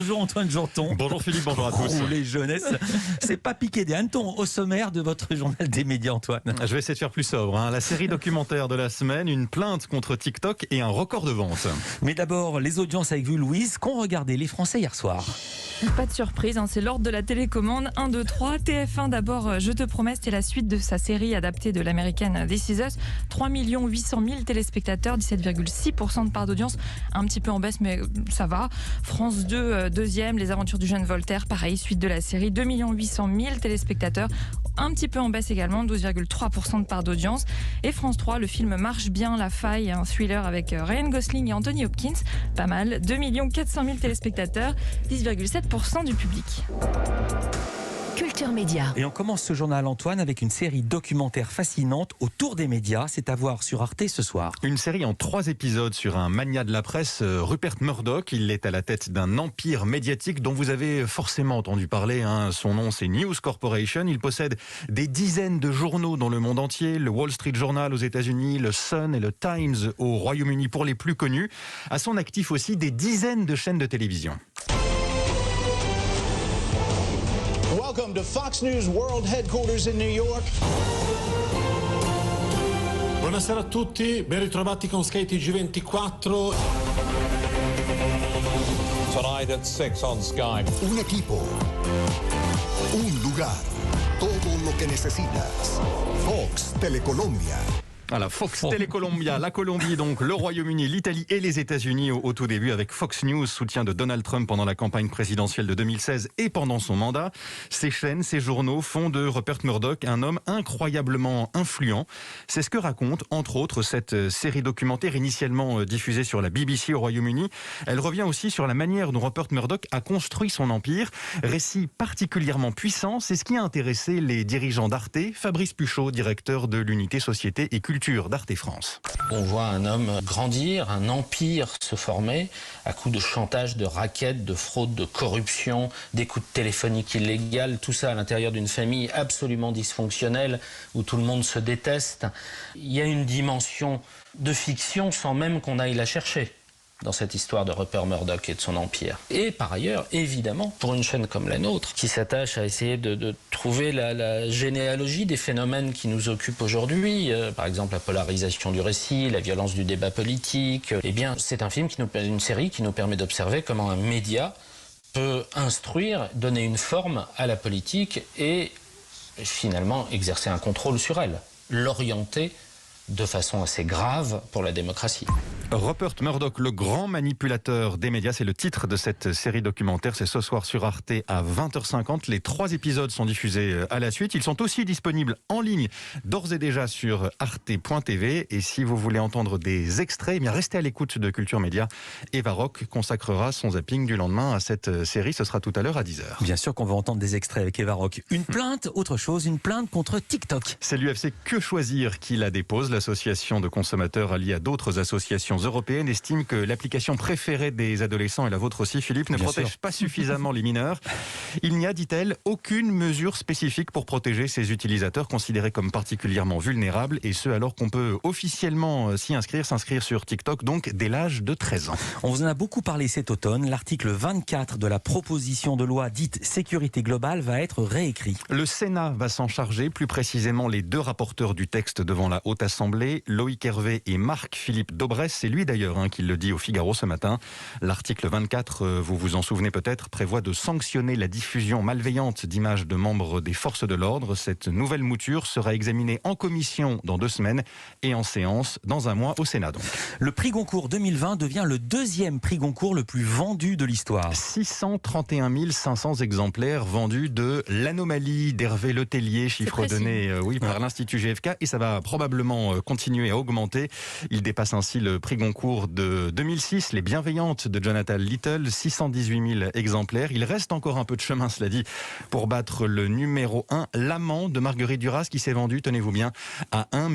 Bonjour Antoine Janton. Bonjour Philippe, bonjour à tous. Les jeunesses, c'est pas piqué des hannetons au sommaire de votre journal des médias, Antoine. Je vais essayer de faire plus sobre. La série documentaire de la semaine, une plainte contre TikTok et un record de vente. Mais d'abord, les audiences avec vous, Louise, qu'ont regardé les Français hier soir? Pas de surprise, c'est l'ordre de la télécommande. 1, 2, 3. TF1 d'abord, Je te promets, c'était la suite de sa série adaptée de l'américaine This Is Us. 3 800 000 téléspectateurs, 17,6% de part d'audience. Un petit peu en baisse, mais ça va. France 2, deuxième, Les aventures du jeune Voltaire, pareil, suite de la série. 2 800 000 téléspectateurs. Un petit peu en baisse également, 12,3% de part d'audience. Et France 3, le film Marche bien, La Faille, un thriller avec Ryan Gosling et Anthony Hopkins. Pas mal, 2 400 000 téléspectateurs, 10,7% du public. Culture Média. Et on commence ce journal, Antoine, avec une série documentaire fascinante autour des médias. C'est à voir sur Arte ce soir. Une série en 3 épisodes sur un magnat de la presse, Rupert Murdoch. Il est à la tête d'un empire médiatique dont vous avez forcément entendu parler. Son nom, c'est News Corporation. Il possède des dizaines de journaux dans le monde entier. Le Wall Street Journal aux États-Unis, le Sun et le Times au Royaume-Uni pour les plus connus. À son actif aussi des dizaines de chaînes de télévision. Welcome to Fox News World Headquarters in New York. Buonasera a tutti, ben ritrovati con Skate G24. Tonight at 6 on Sky. Un equipo, un lugar, todo lo que necesitas. Fox Telecolombia. Voilà, Fox Telecolombia, la Colombie, donc le Royaume-Uni, l'Italie et les États-Unis au tout début avec Fox News, soutien de Donald Trump pendant la campagne présidentielle de 2016 et pendant son mandat. Ces chaînes, ces journaux font de Rupert Murdoch un homme incroyablement influent. C'est ce que raconte, entre autres, cette série documentaire initialement diffusée sur la BBC au Royaume-Uni. Elle revient aussi sur la manière dont Rupert Murdoch a construit son empire. Récit particulièrement puissant, c'est ce qui a intéressé les dirigeants d'Arte. Fabrice Puchot, directeur de l'unité Société et Culture d'Arte France. On voit un homme grandir, un empire se former à coups de chantage, de raquettes, de fraude, de corruption, d'écoute téléphonique illégale, tout ça à l'intérieur d'une famille absolument dysfonctionnelle où tout le monde se déteste. Il y a une dimension de fiction sans même qu'on aille la chercher dans cette histoire de Rupert Murdoch et de son empire. Et par ailleurs, évidemment, pour une chaîne comme la nôtre, qui s'attache à essayer de trouver la généalogie des phénomènes qui nous occupent aujourd'hui, par exemple la polarisation du récit, la violence du débat politique, eh bien, c'est une série qui nous permet d'observer comment un média peut instruire, donner une forme à la politique et finalement exercer un contrôle sur elle, l'orienter de façon assez grave pour la démocratie. Rupert Murdoch, le grand manipulateur des médias, c'est le titre de cette série documentaire. C'est ce soir sur Arte à 20h50. Les 3 épisodes sont diffusés à la suite. Ils sont aussi disponibles en ligne, d'ores et déjà sur arte.tv. Et si vous voulez entendre des extraits, eh bien restez à l'écoute de Culture Média. Eva Rock consacrera son zapping du lendemain à cette série. Ce sera tout à l'heure à 10h. Bien sûr qu'on va entendre des extraits avec Eva Rock. Une plainte, autre chose, une plainte contre TikTok. C'est l'UFC Que Choisir qui la dépose. L'association de consommateurs alliée à d'autres associations européennes estime que l'application préférée des adolescents, et la vôtre aussi Philippe, ne protège pas suffisamment les mineurs. Il n'y a, dit-elle, aucune mesure spécifique pour protéger ces utilisateurs considérés comme particulièrement vulnérables, et ce alors qu'on peut officiellement s'inscrire sur TikTok, donc dès l'âge de 13 ans. On vous en a beaucoup parlé cet automne. L'article 24 de la proposition de loi dite sécurité globale va être réécrit. Le Sénat va s'en charger, plus précisément les 2 rapporteurs du texte devant la Haute Assemblée, Loïc Hervé et Marc-Philippe Daubresse. C'est lui d'ailleurs qui le dit au Figaro ce matin. L'article 24, vous vous en souvenez peut-être, prévoit de sanctionner la diffusion malveillante d'images de membres des forces de l'ordre. Cette nouvelle mouture sera examinée en commission dans 2 semaines et en séance dans 1 mois au Sénat. Donc. Le prix Goncourt 2020 devient le 2e prix Goncourt le plus vendu de l'histoire. 631 500 exemplaires vendus de L'Anomalie d'Hervé Letellier, chiffre donné par l'Institut GFK, et ça va probablement continuer à augmenter. Il dépasse ainsi le prix Goncourt de 2006, Les Bienveillantes de Jonathan Little, 618 000 exemplaires. Il reste encore un peu de chemin, cela dit, pour battre le numéro 1, L'Amant de Marguerite Duras, qui s'est vendu, tenez-vous bien, à 1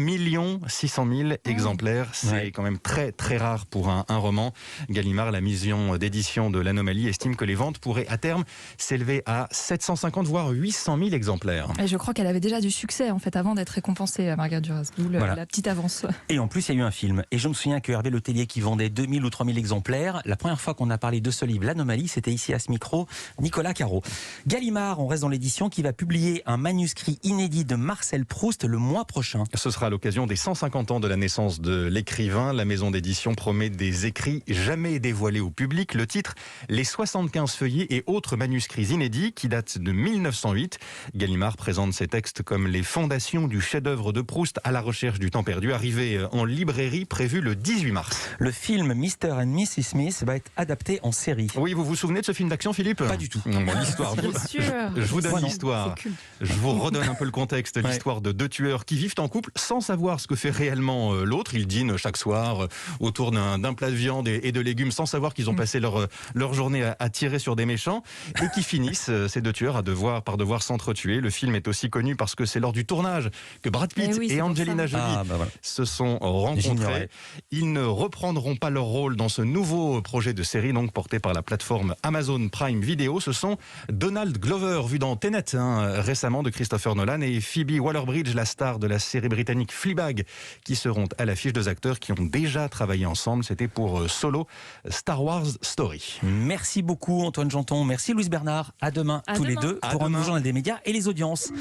600 000 exemplaires. C'est quand même très très rare pour un roman. Gallimard, la maison d'édition de L'Anomalie, estime que les ventes pourraient à terme s'élever à 750 voire 800 000 exemplaires. Et je crois qu'elle avait déjà du succès en fait avant d'être récompensée, Marguerite Duras, d'où la petite avance. Et en plus, il y a eu un film. Et je me souviens que Hervé d'Hervé Letellier qui vendait 2000 ou 3000 exemplaires. La première fois qu'on a parlé de ce livre, L'Anomalie, c'était ici à ce micro, Nicolas Caro. Gallimard, on reste dans l'édition, qui va publier un manuscrit inédit de Marcel Proust le mois prochain. Ce sera à l'occasion des 150 ans de la naissance de l'écrivain. La maison d'édition promet des écrits jamais dévoilés au public. Le titre, Les 75 feuillets et autres manuscrits inédits, qui datent de 1908. Gallimard présente ces textes comme les fondations du chef-d'œuvre de Proust à la recherche du temps perdu, arrivé en librairie, prévu le 18 mars. Le film Mr. and Mrs. Smith va être adapté en série. Oui, vous vous souvenez de ce film d'action, Philippe ? Pas du tout. Bon, l'histoire. Je vous donne l'histoire. Je vous redonne un peu le contexte. L'histoire de deux tueurs qui vivent en couple sans savoir ce que fait réellement l'autre. Ils dînent chaque soir autour d'un plat de viande et de légumes sans savoir qu'ils ont passé leur journée à tirer sur des méchants et qui finissent, ces deux tueurs, par devoir s'entretuer. Le film est aussi connu parce que c'est lors du tournage que Brad Pitt et Angelina Jolie se sont rencontrés. Ils ne reprendront pas leur rôle dans ce nouveau projet de série donc porté par la plateforme Amazon Prime Video. Ce sont Donald Glover, vu dans Tenet récemment de Christopher Nolan, et Phoebe Waller-Bridge, la star de la série britannique Fleabag, qui seront à l'affiche, deux acteurs qui ont déjà travaillé ensemble. C'était pour Solo, Star Wars Story. Merci beaucoup Antoine Janton, merci Louise Bernard. À demain tous les deux pour un nouveau journal des médias et les audiences.